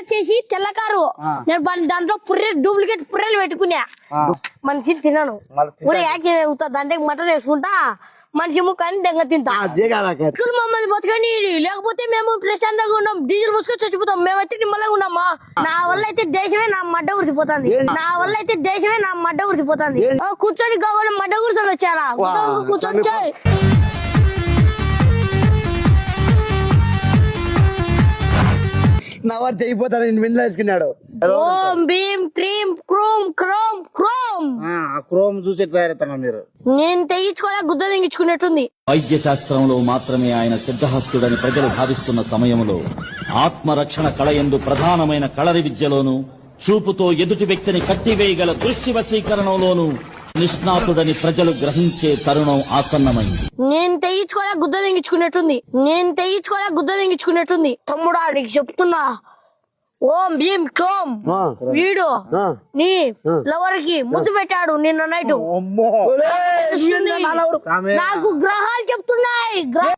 వచ్చేసి తెల్ల కారు. నేను దాంట్లో డూప్లికేట్ పుర్రెలు పెట్టుకున్నా. మనిషి తిన్నాను ఊరి యాక్సిడెంట్ అవుతా దాంట్లో మటన్ వేసుకుంటా మనిషి ముక్కని దెంగ తింటా. మమ్మల్ని బతకని లేకపోతే మేము ప్రశాంతంగా ఉన్నాం. డీజిల్ మూసుకొని చచ్చిపోతాం. మేమైతే నిమ్మలంగా ఉన్నామా. నా వల్ల అయితే దేశమే నా మడ్డ గురిసిపోతుంది. కూర్చొని కావాలి మడ్డ కూర్చొని వచ్చారా కూర్చొని నవారు తెగిపోతాను ఇంట్లో వేసుకున్నాడు. ఓం భీమ్ క్రీమ్ క్రోమ్ క్రోమ్ క్రోమ్ క్రోమ్ చూసి తయారెత్తాను మీరు. నేను తెగించుకోలే గుద్ద తెగించుకున్నట్టుంది. వైద్య శాస్త్రంలో మాత్రమే ఆయన సిద్ధహస్తుడని ప్రజలు భావిస్తున్న సమయంలో ఆత్మరక్షణ కళయందు ప్రధానమైన కళరి విద్యలోను చూపుతో ఎదుటి వ్యక్తిని కట్టివేయగల దృష్టి వశీకరణలోను నిష్ణాతుడని ప్రజలు గ్రహించే తరుణం ఆసన్నమైంది. నేను తెగించుకోలే గుద్ద తెగించుకున్నట్టుంది. తమ్ముడు ఆడికి చెప్తున్నా ఓం భీమ్ క్రోమ్ వీడు నీ లవర్ కి ముద్దు పెట్టాడు నిన్న నైట్. నాకు గ్రహాలు చెప్తున్నాయి.